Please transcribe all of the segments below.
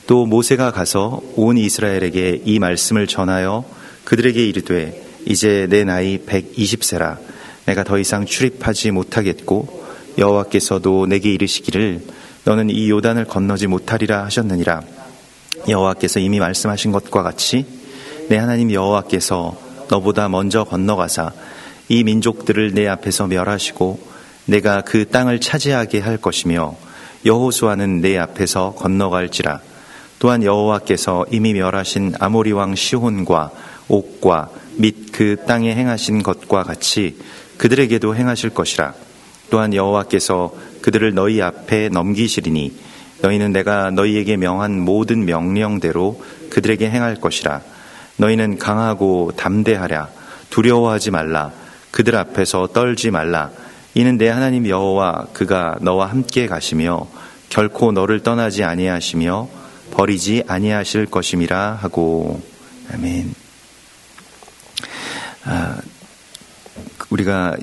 또 모세가 가서 온 이스라엘에게 이 말씀을 전하여 그들에게 이르되 이제 내 나이 120세라 내가 더 이상 출입하지 못하겠고 여호와께서도 내게 이르시기를 너는 이 요단을 건너지 못하리라 하셨느니라. 여호와께서 이미 말씀하신 것과 같이 내 하나님 여호와께서 너보다 먼저 건너가사 이 민족들을 내 앞에서 멸하시고 내가 그 땅을 차지하게 할 것이며 여호수아는 내 앞에서 건너갈지라. 또한 여호와께서 이미 멸하신 아모리 왕 시혼과 옥과 및 그 땅에 행하신 것과 같이 그들에게도 행하실 것이라. 또한 여호와께서 그들을 너희 앞에 넘기시리니 너희는 내가 너희에게 명한 모든 명령대로 그들에게 행할 것이라. 너희는 강하고 담대하랴. 두려워하지 말라. 그들 앞에서 떨지 말라. 이는 내 하나님 여호와 그가 너와 함께 가시며 결코 너를 떠나지 아니하시며 버리지 아니하실 것임이라 하고. 아멘. 우리가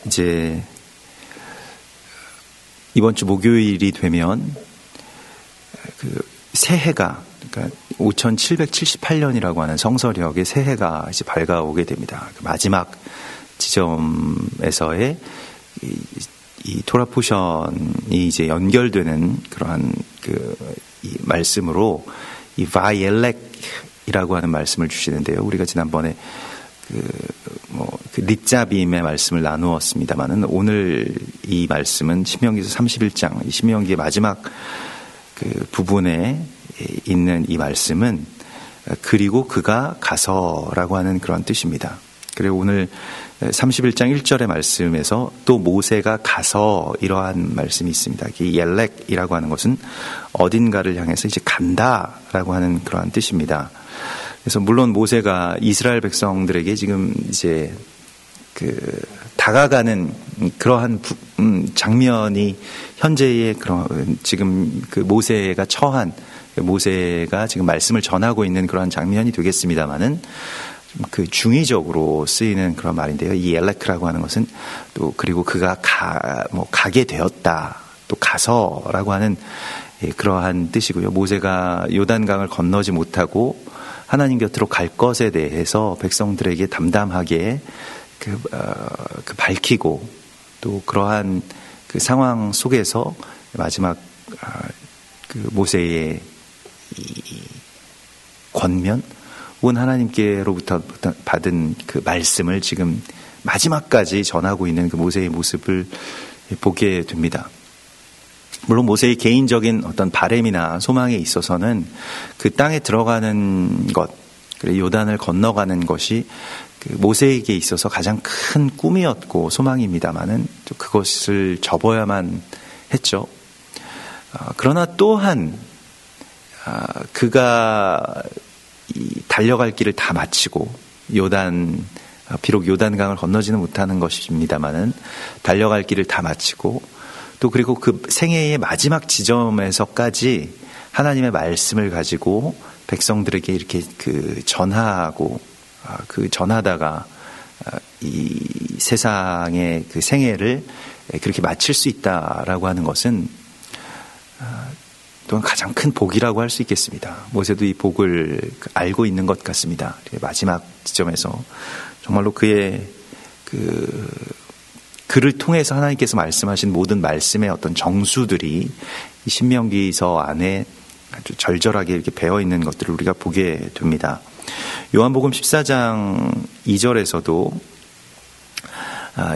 이제 이번 주 목요일이 되면 그 새해가, 그러니까 5778년이라고 하는 성서력의 새해가 이제 밝아오게 됩니다. 그 마지막 지점에서의 이 토라 포션이 이제 연결되는 그러한 이 말씀으로 이 바이엘렉이라고 하는 말씀을 주시는데요. 우리가 지난번에 그 릿자빔의 말씀을 나누었습니다만은 오늘 이 말씀은 신명기서 31장, 신명기의 마지막 그 부분에 있는 이 말씀은 그리고 그가 가서라고 하는 그런 뜻입니다. 그리고 오늘 31장 1절의 말씀에서 또 모세가 가서 이러한 말씀이 있습니다. 이 옐렉이라고 하는 것은 어딘가를 향해서 이제 간다라고 하는 그러한 뜻입니다. 그래서 물론 모세가 이스라엘 백성들에게 지금 이제 다가가는 그러한 장면이 현재의 그런 지금 그 모세가 처한 모세가 지금 말씀을 전하고 있는 그러한 장면이 되겠습니다만은 그 중의적으로 쓰이는 그런 말인데요. 이 엘레크라고 하는 것은 또 그리고 그가 가게 되었다, 또 가서라고 하는 그러한 뜻이고요. 모세가 요단강을 건너지 못하고 하나님 곁으로 갈 것에 대해서 백성들에게 담담하게 밝히고 또 그러한 그 상황 속에서 마지막 그 모세의 이 권면, 온 하나님께로부터 받은 그 말씀을 지금 마지막까지 전하고 있는 그 모세의 모습을 보게 됩니다. 물론 모세의 개인적인 어떤 바램이나 소망에 있어서는 그 땅에 들어가는 것, 그리고 요단을 건너가는 것이 그 모세에게 있어서 가장 큰 꿈이었고 소망입니다만은 또 그것을 접어야만 했죠. 그러나 또한 그가 달려갈 길을 다 마치고 비록 요단강을 건너지는 못하는 것입니다만은 달려갈 길을 다 마치고 또 그리고 그 생애의 마지막 지점에서까지 하나님의 말씀을 가지고 백성들에게 이렇게 전하고 전하다가 이 세상의 그 생애를 그렇게 마칠 수 있다라고 하는 것은 또한 가장 큰 복이라고 할 수 있겠습니다. 모세도 이 복을 알고 있는 것 같습니다. 마지막 지점에서 정말로 그의 그를 통해서 하나님께서 말씀하신 모든 말씀의 어떤 정수들이 이 신명기서 안에 아주 절절하게 이렇게 배어 있는 것들을 우리가 보게 됩니다. 요한복음 14장 2절에서도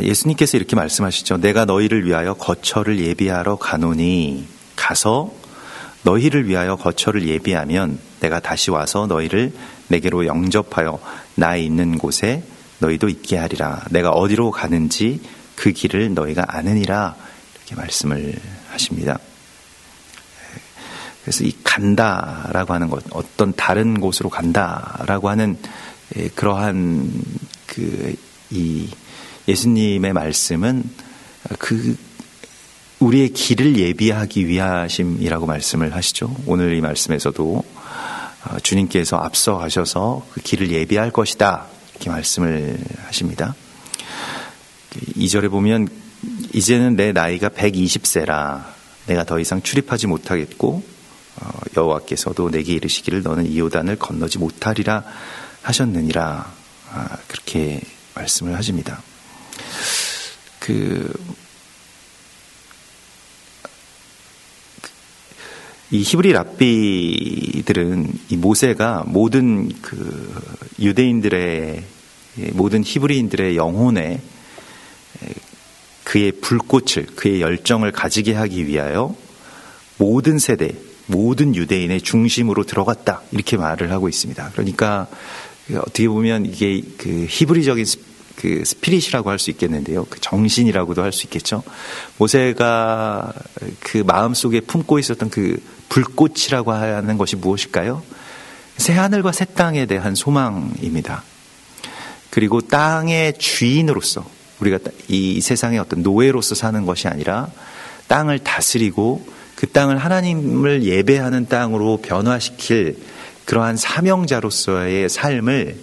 예수님께서 이렇게 말씀하시죠. 내가 너희를 위하여 거처를 예비하러 가노니 가서 너희를 위하여 거처를 예비하면 내가 다시 와서 너희를 내게로 영접하여 나 있는 곳에 너희도 있게 하리라. 내가 어디로 가는지 그 길을 너희가 아느니라. 이렇게 말씀을 하십니다. 그래서 이 간다라고 하는 것, 어떤 다른 곳으로 간다라고 하는 그러한 이 예수님의 말씀은 우리의 길을 예비하기 위하심이라고 말씀을 하시죠. 오늘 이 말씀에서도 주님께서 앞서 가셔서 그 길을 예비할 것이다 이렇게 말씀을 하십니다. 2절에 보면 이제는 내 나이가 120세라 내가 더 이상 출입하지 못하겠고 여호와께서도 내게 이르시기를 너는 이 요단을 건너지 못하리라 하셨느니라. 그렇게 말씀을 하십니다. 이 히브리 랍비들은 이 모세가 모든 유대인들의 모든 히브리인들의 영혼에 그의 불꽃을, 그의 열정을 가지게 하기 위하여 모든 세대, 모든 유대인의 중심으로 들어갔다, 이렇게 말을 하고 있습니다. 그러니까 어떻게 보면 이게 히브리적인 스피릿이라고 할 수 있겠는데요. 정신이라고도 할 수 있겠죠. 모세가 마음속에 품고 있었던 불꽃이라고 하는 것이 무엇일까요? 새하늘과 새 땅에 대한 소망입니다. 그리고 땅의 주인으로서, 우리가 이 세상의 어떤 노예로서 사는 것이 아니라 땅을 다스리고 그 땅을 하나님을 예배하는 땅으로 변화시킬 그러한 사명자로서의 삶을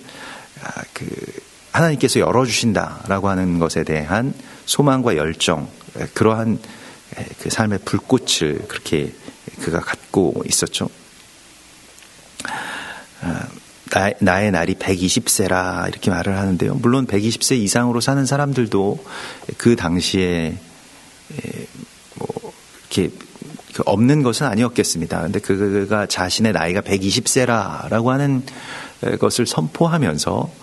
하나님께서 열어주신다라고 하는 것에 대한 소망과 열정, 그러한 삶의 불꽃을 그렇게 그가 갖고 있었죠. 나의 날이 120세라 이렇게 말을 하는데요. 물론 120세 이상으로 사는 사람들도 그 당시에 이렇게 없는 것은 아니었겠습니다. 그런데 그가 자신의 나이가 120세라라고 하는 것을 선포하면서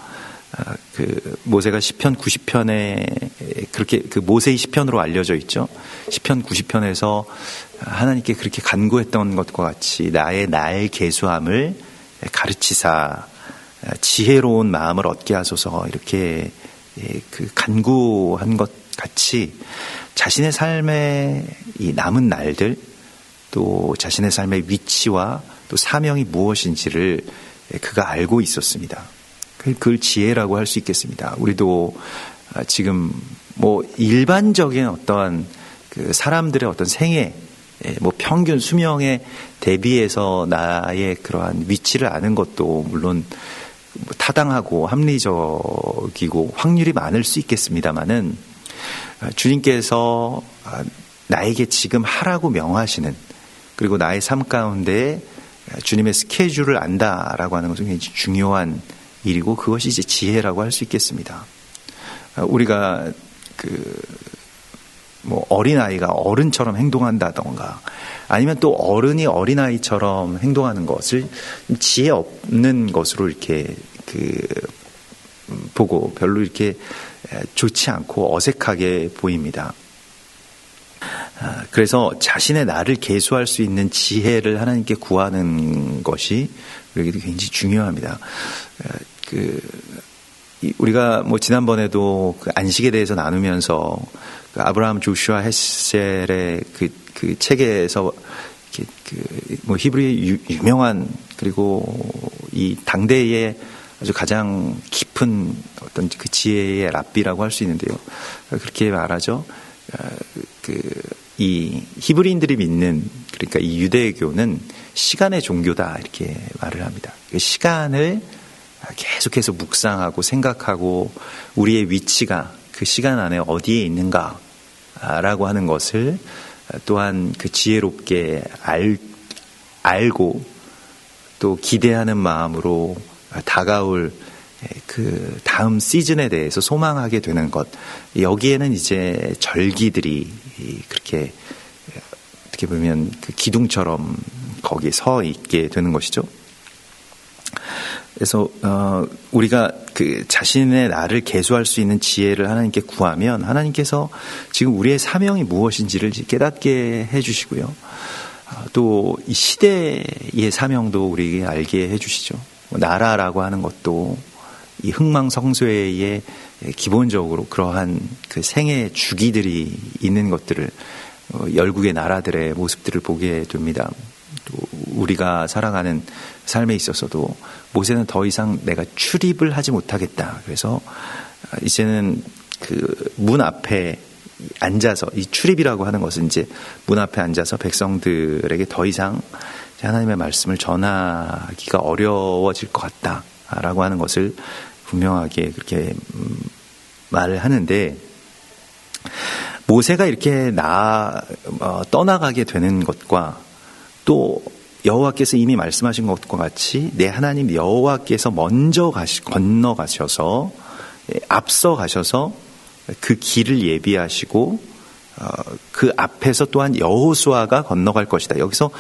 모세가 시편 90편에 그렇게 모세의 시편으로 알려져 있죠. 시편 90편에서 하나님께 그렇게 간구했던 것과 같이 나의 날 계수함을 가르치사 지혜로운 마음을 얻게 하소서, 이렇게 간구한 것 같이 자신의 삶의 이 남은 날들, 또 자신의 삶의 위치와 또 사명이 무엇인지를 그가 알고 있었습니다. 그걸 지혜라고 할 수 있겠습니다. 우리도 지금 일반적인 어떠한 사람들의 어떤 생애, 평균 수명에 대비해서 나의 그러한 위치를 아는 것도 물론 타당하고 합리적이고 확률이 많을 수 있겠습니다만은, 주님께서 나에게 지금 하라고 명하시는, 그리고 나의 삶 가운데 주님의 스케줄을 안다라고 하는 것은 굉장히 중요한 일이고, 그것이 이제 지혜라고 할 수 있겠습니다. 우리가 어린아이가 어른처럼 행동한다던가, 아니면 또 어른이 어린아이처럼 행동하는 것을 지혜 없는 것으로 이렇게 보고 별로 이렇게 좋지 않고 어색하게 보입니다. 그래서 자신의 나를 계수할 수 있는 지혜를 하나님께 구하는 것이 우리에게도 굉장히 중요합니다. 우리가 지난번에도 안식에 대해서 나누면서 아브라함 조슈아 헤셀의 그 책에서 히브리의 유명한, 그리고 이 당대의 아주 가장 깊은 어떤 그 지혜의 랍비라고 할 수 있는데요. 그렇게 말하죠. 이 히브리인들이 믿는, 그러니까 이 유대교는 시간의 종교다, 이렇게 말을 합니다. 시간을 계속해서 묵상하고 생각하고 우리의 위치가 그 시간 안에 어디에 있는가라고 하는 것을 또한 지혜롭게 알고 또 기대하는 마음으로 다가올 다음 시즌에 대해서 소망하게 되는 것, 여기에는 이제 절기들이 그렇게 어떻게 보면 기둥처럼 거기에 서 있게 되는 것이죠. 그래서 우리가 자신의 나를 계수할 수 있는 지혜를 하나님께 구하면 하나님께서 지금 우리의 사명이 무엇인지를 깨닫게 해주시고요. 또 이 시대의 사명도 우리에게 알게 해주시죠. 나라라고 하는 것도 이 흥망성쇠의 기본적으로 그러한 생애 주기들이 있는 것들을, 열국의 나라들의 모습들을 보게 됩니다. 또 우리가 살아가는 삶에 있어서도 모세는 더 이상 내가 출입을 하지 못하겠다. 그래서 이제는 문 앞에 앉아서, 이 출입이라고 하는 것은 이제 문 앞에 앉아서 백성들에게 더 이상 하나님의 말씀을 전하기가 어려워질 것 같다라고 하는 것을 분명하게 그렇게 말을 하는데, 모세가 이렇게 떠나가게 되는 것과 또 여호와께서 이미 말씀하신 것과 같이 내 하나님 여호와께서 먼저 건너가셔서 앞서 가셔서 그 길을 예비하시고 그 앞에서 또한 여호수아가 건너갈 것이다. 여기서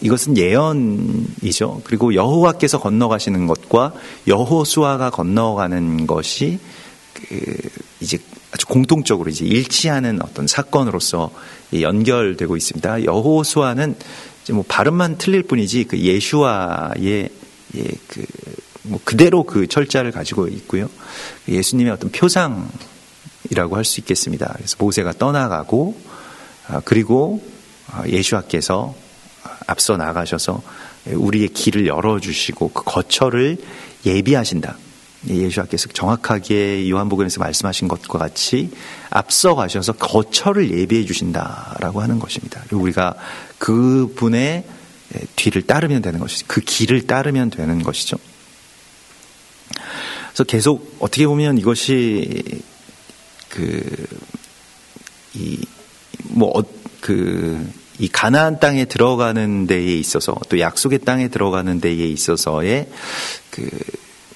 이것은 예언이죠. 그리고 여호와께서 건너가시는 것과 여호수아가 건너가는 것이 이제 아주 공통적으로 이제 일치하는 어떤 사건으로서 연결되고 있습니다. 여호수아는 이제 뭐 발음만 틀릴 뿐이지 그 예슈아의 그대로 그 철자를 가지고 있고요. 예수님의 어떤 표상이라고 할 수 있겠습니다. 그래서 모세가 떠나가고 그리고 예수와께서 앞서 나가셔서 우리의 길을 열어주시고 그 거처를 예비하신다. 예수와께서 정확하게 요한복음에서 말씀하신 것과 같이 앞서 가셔서 거처를 예비해 주신다라고 하는 것입니다. 그리고 우리가 그분의 뒤를 따르면 되는 것이죠. 그 길을 따르면 되는 것이죠. 그래서 계속 어떻게 보면 이것이 이 가나안 땅에 들어가는 데에 있어서 또 약속의 땅에 들어가는 데에 있어서의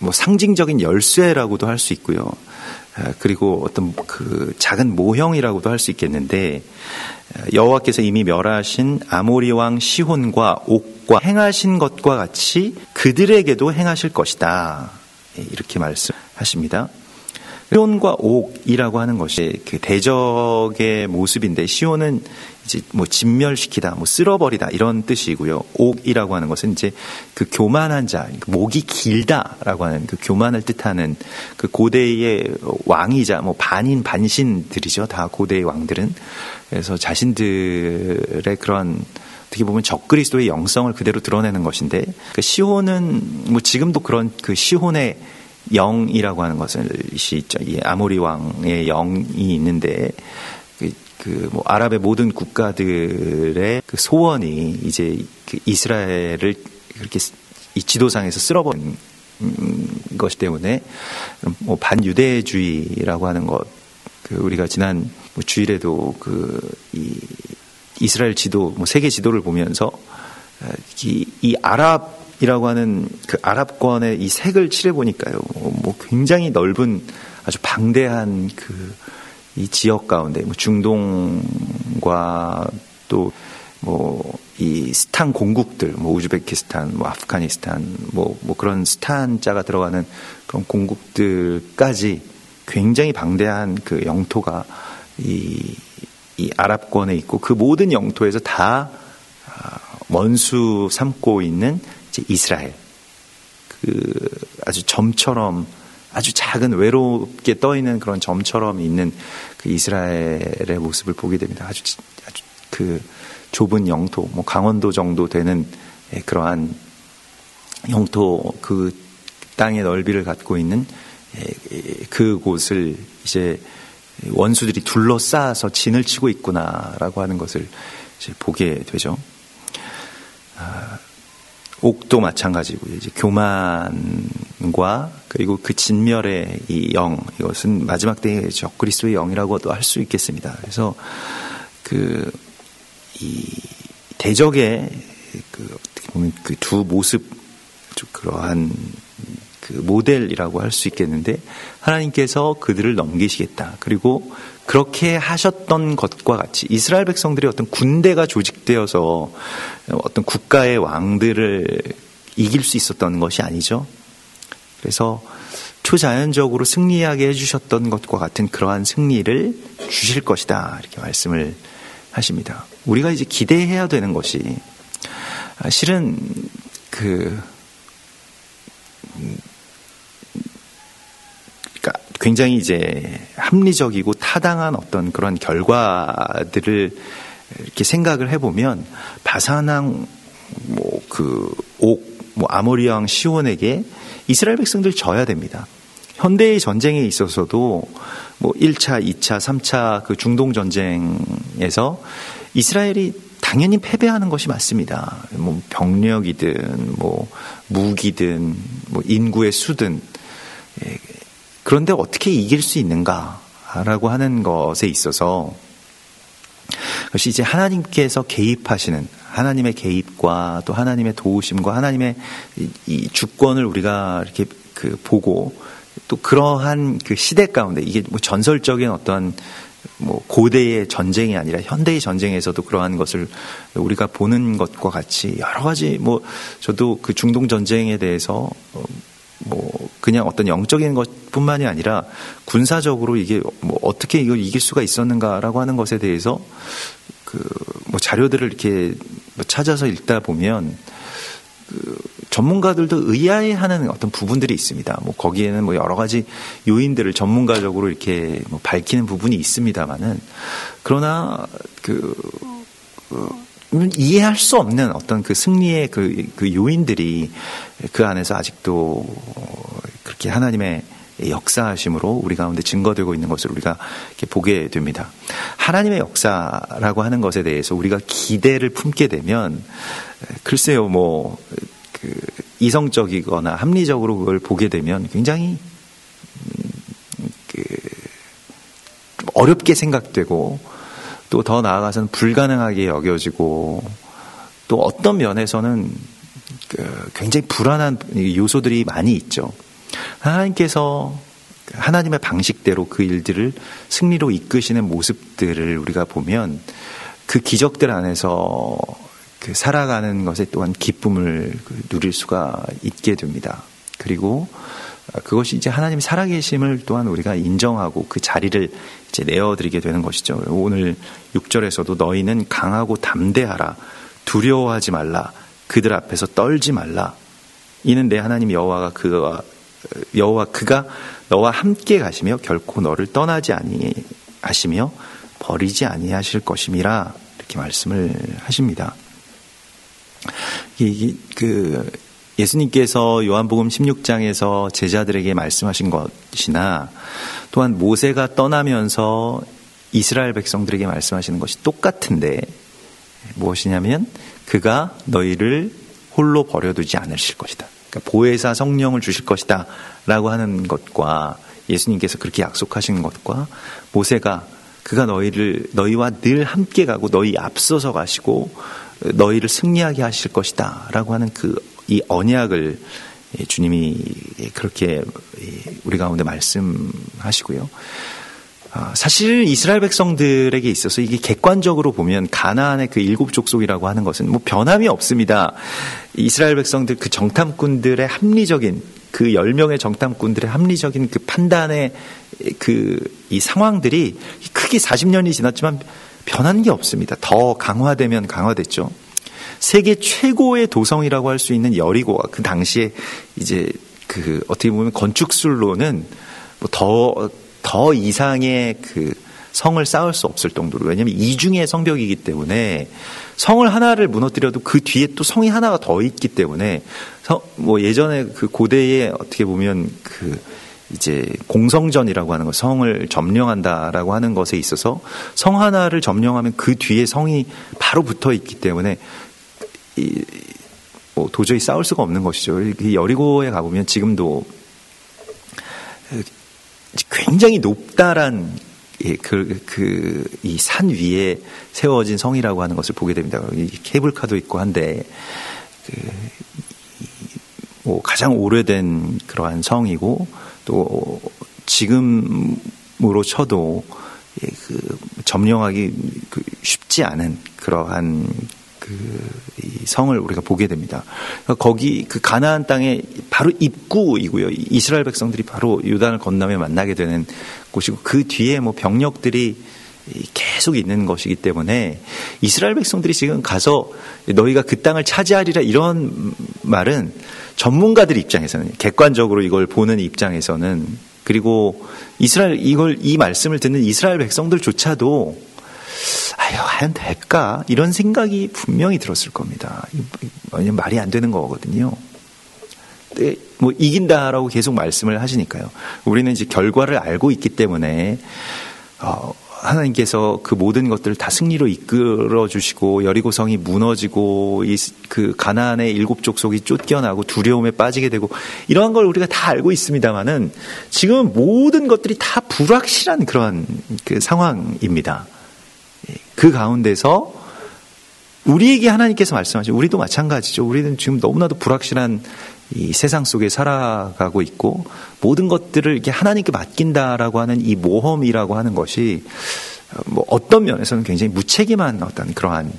뭐 상징적인 열쇠라고도 할 수 있고요. 그리고 어떤 그 작은 모형이라고도 할 수 있겠는데 여호와께서 이미 멸하신 아모리 왕 시혼과 옥과 행하신 것과 같이 그들에게도 행하실 것이다. 이렇게 말씀하십니다. 시온과 옥이라고 하는 것이 그 대적의 모습인데 시온은 이제 뭐 진멸시키다, 뭐 쓸어버리다 이런 뜻이고요. 옥이라고 하는 것은 이제 그 교만한 자, 목이 길다라고 하는 그 교만을 뜻하는 그 고대의 왕이자 뭐 반신들이죠. 다 고대의 왕들은. 그래서 자신들의 그런 어떻게 보면 적그리스도의 영성을 그대로 드러내는 것인데 그 시온은 뭐 지금도 그런 그 시온의 영이라고 하는 것을 있죠. 이 아모리 왕의 영이 있는데 뭐 아랍의 모든 국가들의 그 소원이 이제 그 이스라엘을 그렇게 이 지도상에서 쓸어버린 것이 때문에 뭐 반유대주의라고 하는 것, 우리가 지난 뭐 주일에도 이 이스라엘 지도, 뭐 세계 지도를 보면서 이 아랍이라고 하는 그 아랍권의 이 색을 칠해 보니까요, 뭐 굉장히 넓은 아주 방대한 이 지역 가운데 뭐 중동과 또 뭐 이 스탄 공국들, 뭐 우즈베키스탄, 뭐 아프가니스탄, 뭐 그런 스탄자가 들어가는 그런 공국들까지 굉장히 방대한 그 영토가 이 아랍권에 있고 그 모든 영토에서 다 원수 삼고 있는 이제 이스라엘, 아주 점처럼 아주 작은 외롭게 떠 있는 그런 점처럼 있는 그 이스라엘의 모습을 보게 됩니다. 아주 그 좁은 영토, 뭐 강원도 정도 되는 그러한 영토, 그 땅의 넓이를 갖고 있는 그곳을 이제 원수들이 둘러싸아서 진을 치고 있구나라고 하는 것을 이제 보게 되죠. 옥도 마찬가지고 이제 교만과 그리고 그 진멸의 이 영, 이것은 마지막 때의 적그리스도의 영이라고도 할 수 있겠습니다. 그래서 이 대적의 어떻게 보면 그 두 모습, 그러한 그 모델이라고 할 수 있겠는데 하나님께서 그들을 넘기시겠다. 그리고 그렇게 하셨던 것과 같이 이스라엘 백성들이 어떤 군대가 조직되어서 어떤 국가의 왕들을 이길 수 있었던 것이 아니죠. 그래서 초자연적으로 승리하게 해주셨던 것과 같은 그러한 승리를 주실 것이다. 이렇게 말씀을 하십니다. 우리가 이제 기대해야 되는 것이 실은 굉장히 이제 합리적이고 타당한 어떤 그런 결과들을 이렇게 생각을 해보면 바산왕 아모리 왕 시온에게 이스라엘 백성들 져야 됩니다. 현대의 전쟁에 있어서도 뭐 1차, 2차, 3차 그 중동 전쟁에서 이스라엘이 당연히 패배하는 것이 맞습니다. 뭐 병력이든 뭐 무기든 뭐 인구의 수든. 그런데 어떻게 이길 수 있는가라고 하는 것에 있어서 그것이 이제 하나님께서 개입하시는, 하나님의 개입과 또 하나님의 도우심과 하나님의 이 주권을 우리가 이렇게 보고 또 그러한 그 시대 가운데 이게 뭐 전설적인 어떤 뭐 고대의 전쟁이 아니라 현대의 전쟁에서도 그러한 것을 우리가 보는 것과 같이 여러 가지 뭐 저도 그 중동 전쟁에 대해서 뭐 그냥 어떤 영적인 것뿐만이 아니라 군사적으로 이게 뭐 어떻게 이걸 이길 수가 있었는가라고 하는 것에 대해서 그 뭐 자료들을 이렇게 찾아서 읽다 보면 그 전문가들도 의아해하는 어떤 부분들이 있습니다. 뭐 거기에는 뭐 여러 가지 요인들을 전문가적으로 이렇게 뭐 밝히는 부분이 있습니다만은 그러나 이해할 수 없는 어떤 그 승리의 그 요인들이 그 안에서 아직도 그렇게 하나님의 역사하심으로 우리 가운데 증거되고 있는 것을 우리가 이렇게 보게 됩니다. 하나님의 역사라고 하는 것에 대해서 우리가 기대를 품게 되면 글쎄요, 뭐 이성적이거나 합리적으로 그걸 보게 되면 굉장히 어렵게 생각되고 또 더 나아가서는 불가능하게 여겨지고 또 어떤 면에서는 굉장히 불안한 요소들이 많이 있죠. 하나님께서 하나님의 방식대로 그 일들을 승리로 이끄시는 모습들을 우리가 보면 그 기적들 안에서 살아가는 것에 또한 기쁨을 누릴 수가 있게 됩니다. 그리고 그것이 이제 하나님이 살아계심을 또한 우리가 인정하고 그 자리를 이제 내어드리게 되는 것이죠. 오늘 6절에서도 너희는 강하고 담대하라. 두려워하지 말라. 그들 앞에서 떨지 말라. 이는 내 하나님 여호와 그가 너와 함께 가시며 결코 너를 떠나지 아니하시며 버리지 아니하실 것임이라. 이렇게 말씀을 하십니다. 예수님께서 요한복음 16장에서 제자들에게 말씀하신 것이나 또한 모세가 떠나면서 이스라엘 백성들에게 말씀하시는 것이 똑같은데 무엇이냐면 그가 너희를 홀로 버려두지 않으실 것이다. 그러니까 보혜사 성령을 주실 것이다 라고 하는 것과 예수님께서 그렇게 약속하신 것과 모세가 그가 너희와 늘 함께 가고 너희 앞서서 가시고 너희를 승리하게 하실 것이다 라고 하는 이 언약을 주님이 그렇게 우리 가운데 말씀하시고요. 사실 이스라엘 백성들에게 있어서 이게 객관적으로 보면 가나안의 그 7 족속이라고 하는 것은 뭐 변함이 없습니다. 이스라엘 백성들 그 정탐꾼들의 합리적인 그 10명의 정탐꾼들의 합리적인 그 판단의 이 상황들이 크게 40년이 지났지만 변한 게 없습니다. 더 강화되면 강화됐죠. 세계 최고의 도성이라고 할 수 있는 여리고가 그 당시에 이제 어떻게 보면 건축술로는 뭐 더 이상의 성을 쌓을 수 없을 정도로, 왜냐하면 이중의 성벽이기 때문에 성을 하나를 무너뜨려도 그 뒤에 또 성이 하나가 더 있기 때문에 뭐 예전에 그 고대에 어떻게 보면 이제 공성전이라고 하는 것, 성을 점령한다라고 하는 것에 있어서 성 하나를 점령하면 그 뒤에 성이 바로 붙어 있기 때문에 뭐 도저히 싸울 수가 없는 것이죠. 여리고에 가보면 지금도 굉장히 높다란 이 산 위에 세워진 성이라고 하는 것을 보게 됩니다. 케이블카도 있고 한데 뭐 가장 오래된 그러한 성이고 또 지금으로 쳐도 점령하기 쉽지 않은 그러한 이 성을 우리가 보게 됩니다. 거기 가나안 땅의 바로 입구이고요. 이스라엘 백성들이 바로 요단을 건너며 만나게 되는 곳이고 그 뒤에 뭐 병력들이 계속 있는 것이기 때문에 이스라엘 백성들이 지금 가서 너희가 그 땅을 차지하리라 이런 말은 전문가들 입장에서는, 객관적으로 이걸 보는 입장에서는, 그리고 이 말씀을 듣는 이스라엘 백성들조차도 과연 될까? 이런 생각이 분명히 들었을 겁니다. 왜냐면 말이 안 되는 거거든요. 근데 뭐 이긴다라고 계속 말씀을 하시니까요. 우리는 이제 결과를 알고 있기 때문에 하나님께서 그 모든 것들을 다 승리로 이끌어 주시고 여리고성이 무너지고 그 가나안의 7 족속이 쫓겨나고 두려움에 빠지게 되고 이러한 걸 우리가 다 알고 있습니다만은 지금 모든 것들이 다 불확실한 그런 상황입니다. 그 가운데서 우리에게 하나님께서 말씀하시죠. 우리도 마찬가지죠. 우리는 지금 너무나도 불확실한 이 세상 속에 살아가고 있고 모든 것들을 이렇게 하나님께 맡긴다라고 하는 이 모험이라고 하는 것이 뭐 어떤 면에서는 굉장히 무책임한 어떤 그러한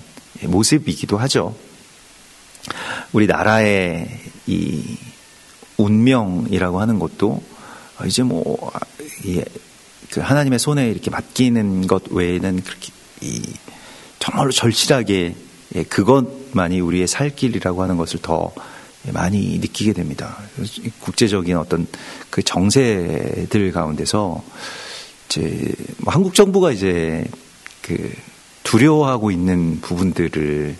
모습이기도 하죠. 우리 나라의 이 운명이라고 하는 것도 이제 뭐 그 하나님의 손에 이렇게 맡기는 것 외에는 그렇게 정말로 절실하게 그것만이 우리의 살 길이라고 하는 것을 더 많이 느끼게 됩니다. 국제적인 어떤 그 정세들 가운데서 이제 뭐 한국 정부가 이제 그 두려워하고 있는 부분들을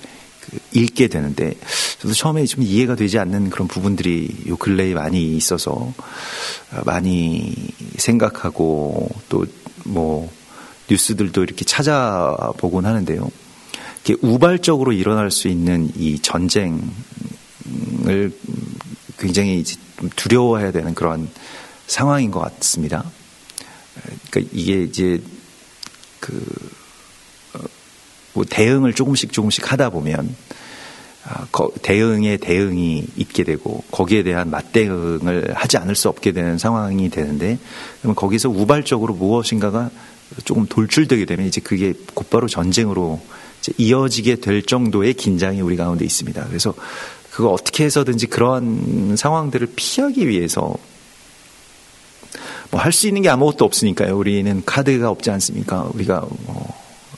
읽게 되는데 저도 처음에 좀 이해가 되지 않는 그런 부분들이 요 근래에 많이 있어서 많이 생각하고 또 뭐 뉴스들도 이렇게 찾아보곤 하는데요. 이렇게 우발적으로 일어날 수 있는 이 전쟁을 굉장히 두려워해야 되는 그런 상황인 것 같습니다. 그러니까 이게 이제 뭐 대응을 조금씩 하다 보면 대응에 대응이 있게 되고 거기에 대한 맞대응을 하지 않을 수 없게 되는 상황이 되는데 그러면 거기서 우발적으로 무엇인가가 조금 돌출되게 되면 이제 그게 곧바로 전쟁으로 이제 이어지게 될 정도의 긴장이 우리 가운데 있습니다. 그래서 그거 어떻게 해서든지 그런 상황들을 피하기 위해서 뭐 할 수 있는 게 아무것도 없으니까요. 우리는 카드가 없지 않습니까? 우리가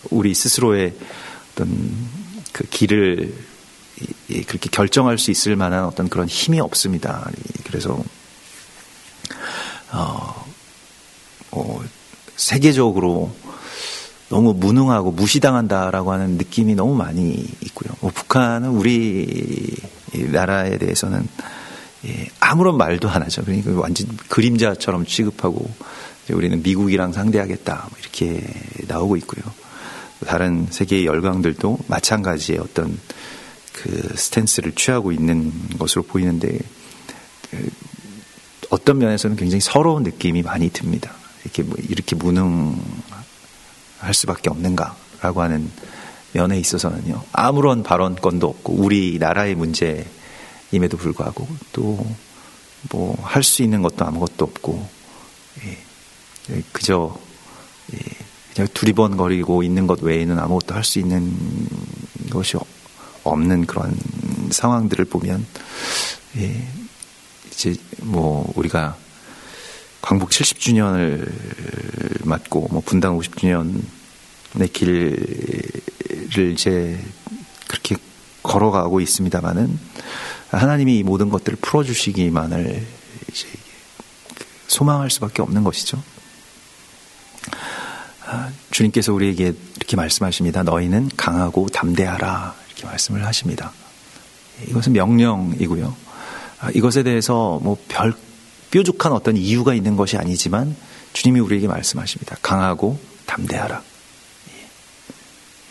우리 스스로의 어떤 그 길을 그렇게 결정할 수 있을 만한 어떤 그런 힘이 없습니다. 그래서 세계적으로 너무 무능하고 무시당한다라고 하는 느낌이 너무 많이 있고요. 북한은 우리 나라에 대해서는 아무런 말도 안 하죠. 그러니까 완전 그림자처럼 취급하고 우리는 미국이랑 상대하겠다 이렇게 나오고 있고요. 다른 세계의 열강들도 마찬가지의 어떤 그 스탠스를 취하고 있는 것으로 보이는데 어떤 면에서는 굉장히 서러운 느낌이 많이 듭니다. 이렇게 무능할 수밖에 없는가라고 하는 면에 있어서는요. 아무런 발언권도 없고 우리 나라의 문제임에도 불구하고 또 뭐 할 수 있는 것도 아무것도 없고 그저 그냥 두리번거리고 있는 것 외에는 아무것도 할 수 있는 것이 없는 그런 상황들을 보면 이제 뭐 우리가 광복 70주년을 맞고 뭐 분당 50주년의 길을 이제 그렇게 걸어가고 있습니다만은 하나님이 이 모든 것들을 풀어주시기만을 이제 소망할 수밖에 없는 것이죠. 주님께서 우리에게 이렇게 말씀하십니다. 너희는 강하고 담대하라. 이렇게 말씀을 하십니다. 이것은 명령이고요. 이것에 대해서 뭐 별 뾰족한 어떤 이유가 있는 것이 아니지만 주님이 우리에게 말씀하십니다. 강하고 담대하라.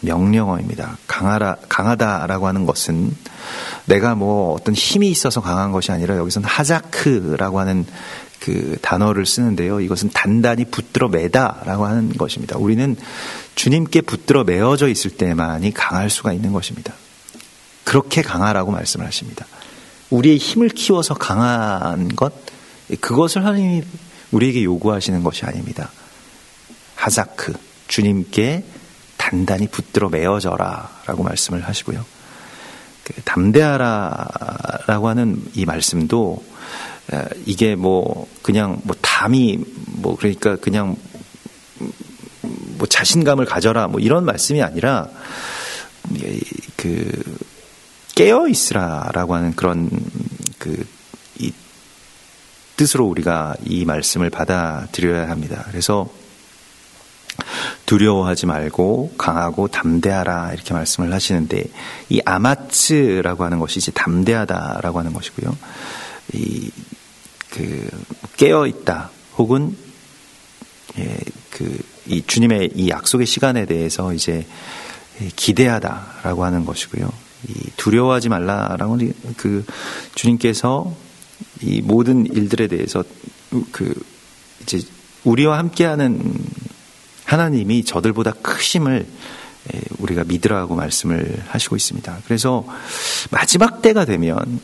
명령어입니다. 강하다라고 하는 것은 내가 뭐 어떤 힘이 있어서 강한 것이 아니라 여기서는 하자크라고 하는 그 단어를 쓰는데요. 이것은 단단히 붙들어 매다라고 하는 것입니다. 우리는 주님께 붙들어 매어져 있을 때만이 강할 수가 있는 것입니다. 그렇게 강하라고 말씀을 하십니다. 우리의 힘을 키워서 강한 것, 그것을 하나님이 우리에게 요구하시는 것이 아닙니다. 하자크, 주님께 단단히 붙들어 매어져라 라고 말씀을 하시고요. 담대하라 라고 하는 이 말씀도 이게 뭐 그냥 뭐 담이 뭐 그러니까 그냥 뭐 자신감을 가져라 뭐 이런 말씀이 아니라 그 깨어 있으라라고 하는 그런 이 뜻으로 우리가 이 말씀을 받아들여야 합니다. 그래서 두려워하지 말고 강하고 담대하라 이렇게 말씀을 하시는데 이 아마츠라고 하는 것이 이제 담대하다라고 하는 것이고요. 깨어 있다 혹은 이 주님의 이 약속의 시간에 대해서 이제 기대하다라고 하는 것이고요. 이 두려워하지 말라라고 주님께서 이 모든 일들에 대해서 이제 우리와 함께하는 하나님이 저들보다 크심을 우리가 믿으라고 말씀을 하시고 있습니다. 그래서 마지막 때가 되면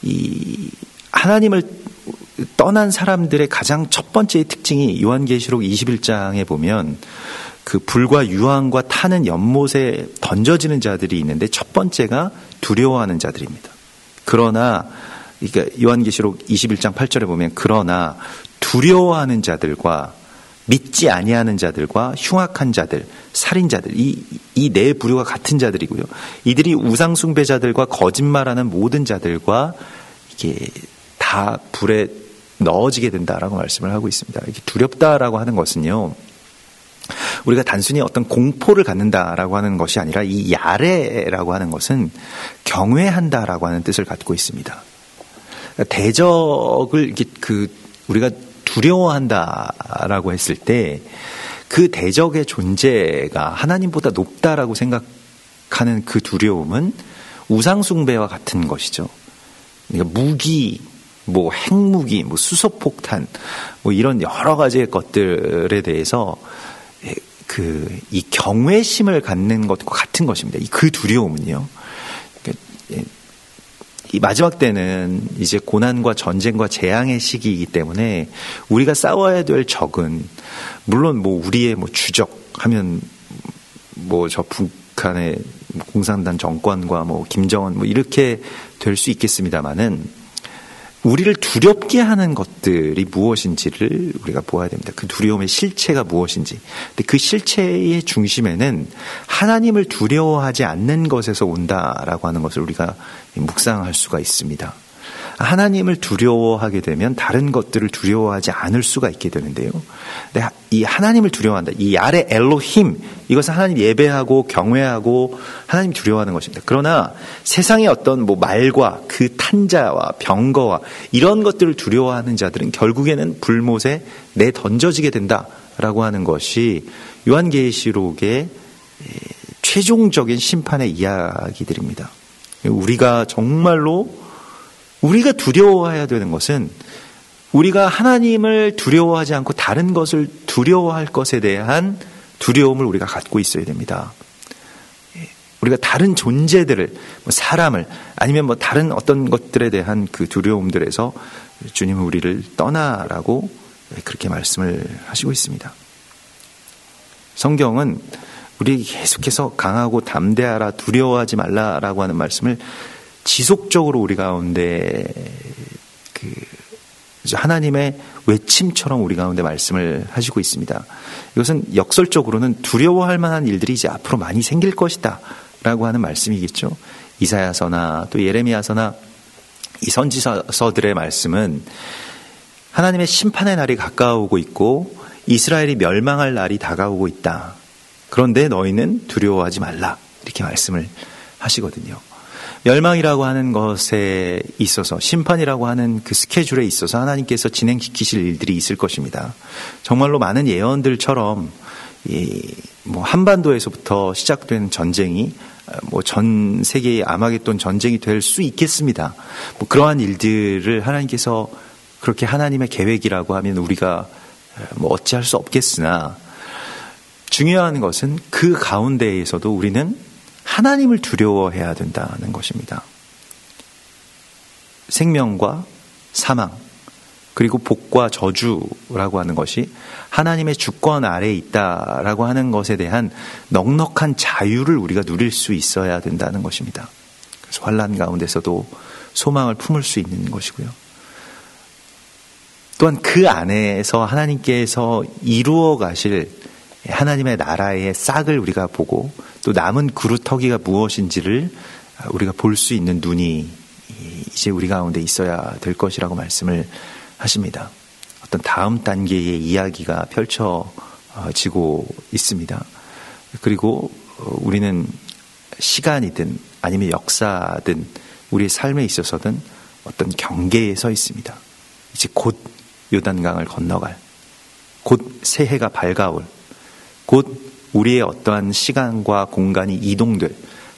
이 하나님을 떠난 사람들의 가장 첫 번째 특징이 요한계시록 21장에 보면 그 불과 유황과 타는 연못에 던져지는 자들이 있는데 첫 번째가 두려워하는 자들입니다. 그러나 그러니까 요한계시록 21장 8절에 보면 그러나 두려워하는 자들과 믿지 아니하는 자들과 흉악한 자들, 살인자들 이 네 부류가 같은 자들이고요. 이들이 우상 숭배자들과 거짓말하는 모든 자들과 이게 다 불에 넣어지게 된다라고 말씀을 하고 있습니다. 이게 두렵다라고 하는 것은요, 우리가 단순히 어떤 공포를 갖는다라고 하는 것이 아니라 이 야레라고 하는 것은 경외한다라고 하는 뜻을 갖고 있습니다. 대적을 이렇게 우리가 두려워한다라고 했을 때 그 대적의 존재가 하나님보다 높다라고 생각하는 그 두려움은 우상숭배와 같은 것이죠. 그러니까 무기, 뭐 핵무기, 뭐 수소폭탄, 뭐 이런 여러 가지의 것들에 대해서 이 경외심을 갖는 것과 같은 것입니다. 그 두려움은요. 이 마지막 때는 이제 고난과 전쟁과 재앙의 시기이기 때문에 우리가 싸워야 될 적은 물론 뭐 우리의 뭐 주적하면 뭐 저 북한의 공산당 정권과 뭐 김정은 뭐 이렇게 될 수 있겠습니다만은 우리를 두렵게 하는 것들이 무엇인지를 우리가 보아야 됩니다. 그 두려움의 실체가 무엇인지. 근데 그 실체의 중심에는 하나님을 두려워하지 않는 것에서 온다라고 하는 것을 우리가 묵상할 수가 있습니다. 하나님을 두려워하게 되면 다른 것들을 두려워하지 않을 수가 있게 되는데요. 근데 이 하나님을 두려워한다. 이 야레 엘로힘, 이것은 하나님 예배하고 경외하고 하나님 두려워하는 것입니다. 그러나 세상의 어떤 뭐 말과 그 탄자와 병거와 이런 것들을 두려워하는 자들은 결국에는 불못에 내던져지게 된다라고 하는 것이 요한계시록의 최종적인 심판의 이야기들입니다. 우리가 정말로 우리가 두려워해야 되는 것은 우리가 하나님을 두려워하지 않고 다른 것을 두려워할 것에 대한 두려움을 우리가 갖고 있어야 됩니다. 우리가 다른 존재들을, 뭐 사람을, 아니면 뭐 다른 어떤 것들에 대한 그 두려움들에서 주님은 우리를 떠나라고 그렇게 말씀을 하시고 있습니다. 성경은 우리 계속해서 강하고 담대하라, 두려워하지 말라라고 하는 말씀을 지속적으로 우리 가운데 하나님의 외침처럼 우리 가운데 말씀을 하시고 있습니다. 이것은 역설적으로는 두려워할 만한 일들이 이제 앞으로 많이 생길 것이다 라고 하는 말씀이겠죠. 이사야서나 또 예레미야서나 이 선지서들의 말씀은 하나님의 심판의 날이 가까우고 있고 이스라엘이 멸망할 날이 다가오고 있다. 그런데 너희는 두려워하지 말라, 이렇게 말씀을 하시거든요. 멸망이라고 하는 것에 있어서, 심판이라고 하는 그 스케줄에 있어서 하나님께서 진행시키실 일들이 있을 것입니다. 정말로 많은 예언들처럼 뭐 한반도에서부터 시작된 전쟁이 뭐 전 세계의 아마겟돈 전쟁이 될 수 있겠습니다. 뭐 그러한 일들을 하나님께서 그렇게 하나님의 계획이라고 하면 우리가 뭐 어찌할 수 없겠으나, 중요한 것은 그 가운데에서도 우리는 하나님을 두려워해야 된다는 것입니다. 생명과 사망, 그리고 복과 저주라고 하는 것이 하나님의 주권 아래에 있다라고 하는 것에 대한 넉넉한 자유를 우리가 누릴 수 있어야 된다는 것입니다. 그래서 환난 가운데서도 소망을 품을 수 있는 것이고요. 또한 그 안에서 하나님께서 이루어 가실 하나님의 나라의 싹을 우리가 보고 또 남은 그루터기가 무엇인지를 우리가 볼 수 있는 눈이 이제 우리 가운데 있어야 될 것이라고 말씀을 하십니다. 어떤 다음 단계의 이야기가 펼쳐지고 있습니다. 그리고 우리는 시간이든 아니면 역사든 우리의 삶에 있어서든 어떤 경계에 서 있습니다. 이제 곧 요단강을 건너갈, 곧 새해가 밝아올, 곧 우리의 어떠한 시간과 공간이 이동될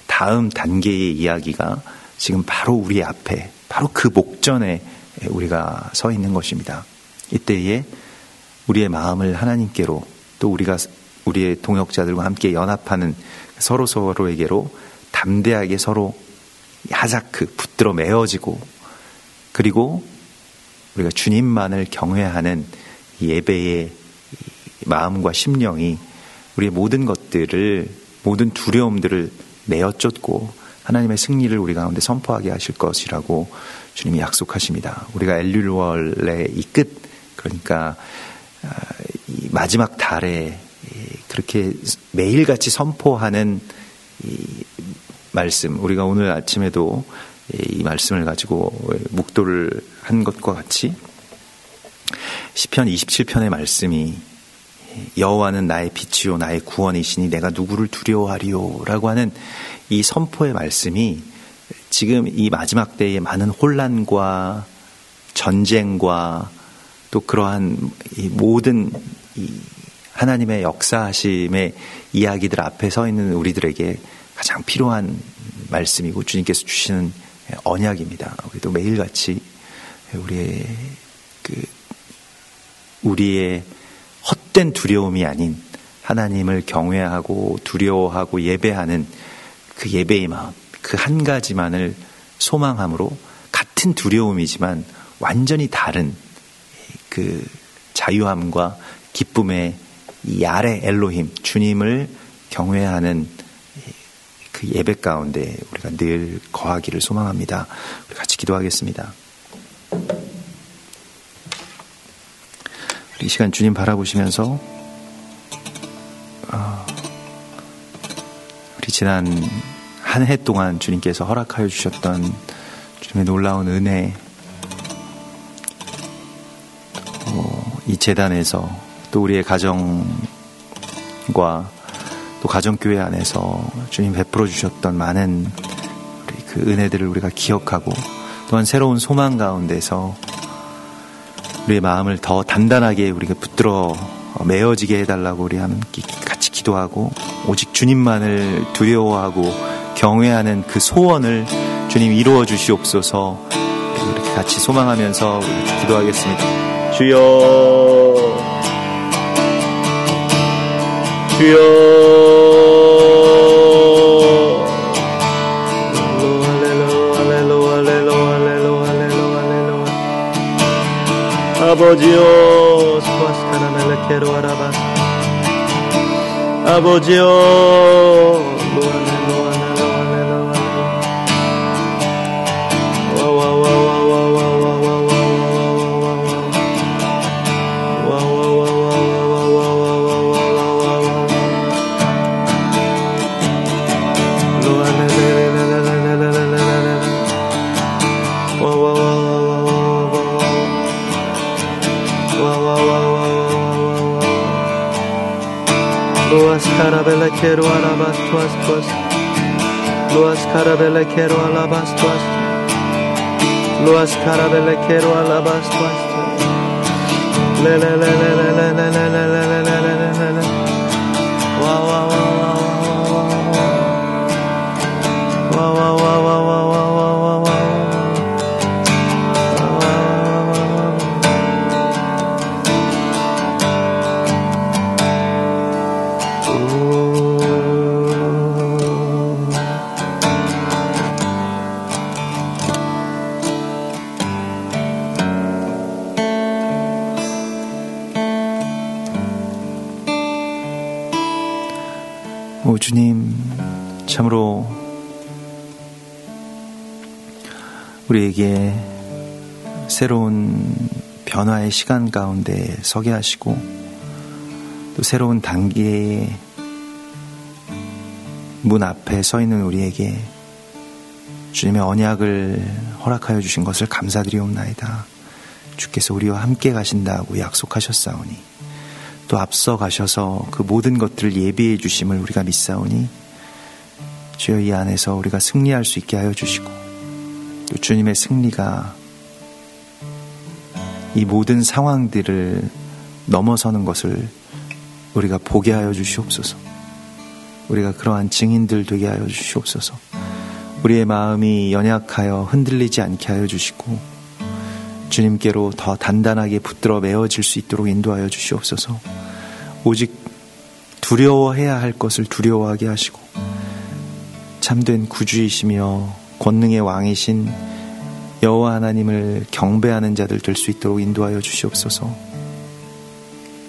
다음 단계의 이야기가 지금 바로 우리 앞에, 바로 그 목전에 우리가 서 있는 것입니다. 이때에 우리의 마음을 하나님께로, 또 우리가 우리의 동역자들과 함께 연합하는 서로에게로 담대하게 서로 하자크 붙들어 메어지고, 그리고 우리가 주님만을 경외하는 예배의 마음과 심령이 우리의 모든 것들을, 모든 두려움들을 내어 쫓고 하나님의 승리를 우리 가운데 선포하게 하실 것이라고 주님이 약속하십니다. 우리가 엘룰월의 이 끝, 그러니까 이 마지막 달에 그렇게 매일같이 선포하는 이 말씀, 우리가 오늘 아침에도 이 말씀을 가지고 묵도를 한 것과 같이 시편 27편의 말씀이 여호와는 나의 빛이요 나의 구원이시니 내가 누구를 두려워하리요 라고 하는 이 선포의 말씀이 지금 이 마지막 때의 많은 혼란과 전쟁과 또 그러한 이 모든 이 하나님의 역사하심의 이야기들 앞에 서 있는 우리들에게 가장 필요한 말씀이고 주님께서 주시는 언약입니다. 우리도 매일같이 우리의 헛된 두려움이 아닌 하나님을 경외하고 두려워하고 예배하는 그 예배의 마음, 그 한 가지만을 소망함으로 같은 두려움이지만 완전히 다른 그 자유함과 기쁨의 이 야레 엘로힘, 주님을 경외하는 그 예배 가운데 우리가 늘 거하기를 소망합니다. 우리 같이 기도하겠습니다. 이 시간 주님 바라보시면서 우리 지난 한 해 동안 주님께서 허락하여 주셨던 주님의 놀라운 은혜, 이 재단에서 또 우리의 가정과 또 가정교회 안에서 주님 베풀어 주셨던 많은 우리 그 은혜들을 우리가 기억하고 또한 새로운 소망 가운데서 우리의 마음을 더 단단하게 우리가 붙들어 메어지게 해달라고 우리 함께 같이 기도하고 오직 주님만을 두려워하고 경외하는 그 소원을 주님 이루어 주시옵소서. 이렇게 같이 소망하면서 기도하겠습니다. 주여, 주여, 아버지여, 스파스카나멜레케로 아라바, 아버지여, Carabella quiero alabas tuas tuas, Luas carabella quiero alabas tuas, Luas carabella quiero alabas tuas, le le le le le le le le le le le le le le, wow wow wow wow wow wow wow wow wow wow wow. 오 주님, 참으로 우리에게 새로운 변화의 시간 가운데 서게 하시고 또 새로운 단계의 문 앞에 서 있는 우리에게 주님의 언약을 허락하여 주신 것을 감사드리옵나이다. 주께서 우리와 함께 가신다고 약속하셨사오니 또 앞서 가셔서 그 모든 것들을 예비해 주심을 우리가 믿사오니 주여 이 안에서 우리가 승리할 수 있게 하여 주시고 또 주님의 승리가 이 모든 상황들을 넘어서는 것을 우리가 보게 하여 주시옵소서. 우리가 그러한 증인들 되게 하여 주시옵소서. 우리의 마음이 연약하여 흔들리지 않게 하여 주시고 주님께로 더 단단하게 붙들어 메어질 수 있도록 인도하여 주시옵소서. 오직 두려워해야 할 것을 두려워하게 하시고 참된 구주이시며 권능의 왕이신 여호와 하나님을 경배하는 자들 될 수 있도록 인도하여 주시옵소서.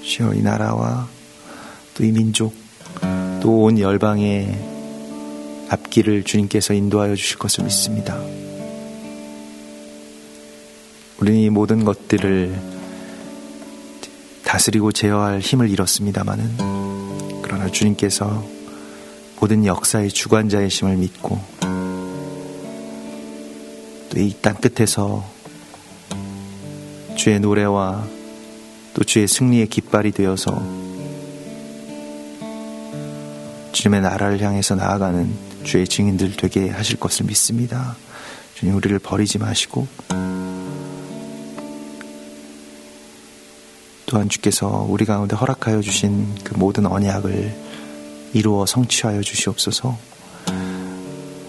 주여, 이 나라와 또 이 민족 또 온 열방의 앞길을 주님께서 인도하여 주실 것을 믿습니다. 우리는 이 모든 것들을 다스리고 제어할 힘을 잃었습니다마는, 그러나 주님께서 모든 역사의 주관자이심을 믿고 또 이 땅 끝에서 주의 노래와 또 주의 승리의 깃발이 되어서 주님의 나라를 향해서 나아가는 주의 증인들 되게 하실 것을 믿습니다. 주님, 우리를 버리지 마시고 또한 주께서 우리 가운데 허락하여 주신 그 모든 언약을 이루어 성취하여 주시옵소서.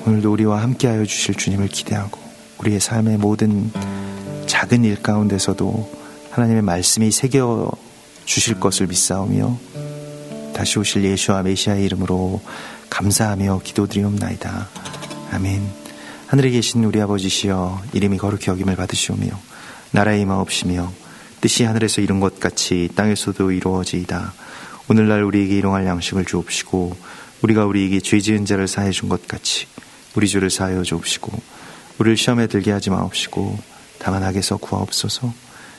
오늘도 우리와 함께하여 주실 주님을 기대하고 우리의 삶의 모든 작은 일 가운데서도 하나님의 말씀이 새겨 주실 것을 믿사오며 다시 오실 예수와 메시아의 이름으로 감사하며 기도드리옵나이다. 아멘. 하늘에 계신 우리 아버지시여, 이름이 거룩히 여김을 받으시오며 나라의 임하옵시며 뜻이 하늘에서 이룬 것 같이 땅에서도 이루어지이다. 오늘날 우리에게 일용할 양식을 주옵시고 우리가 우리에게 죄 지은 자를 사해 준 것 같이 우리 죄를 사하여 주옵시고 우리를 시험에 들게 하지 마옵시고 다만 악에서 구하옵소서.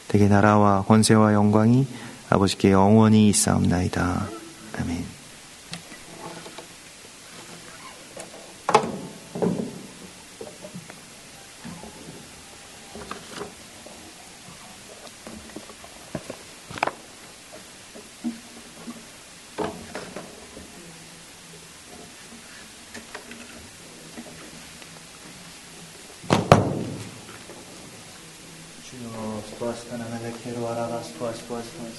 대개 나라와 권세와 영광이 아버지께 영원히 있사옵나이다. 아멘. 주여, 스포아스타나 멜레케로 아라라 스포아스포아스타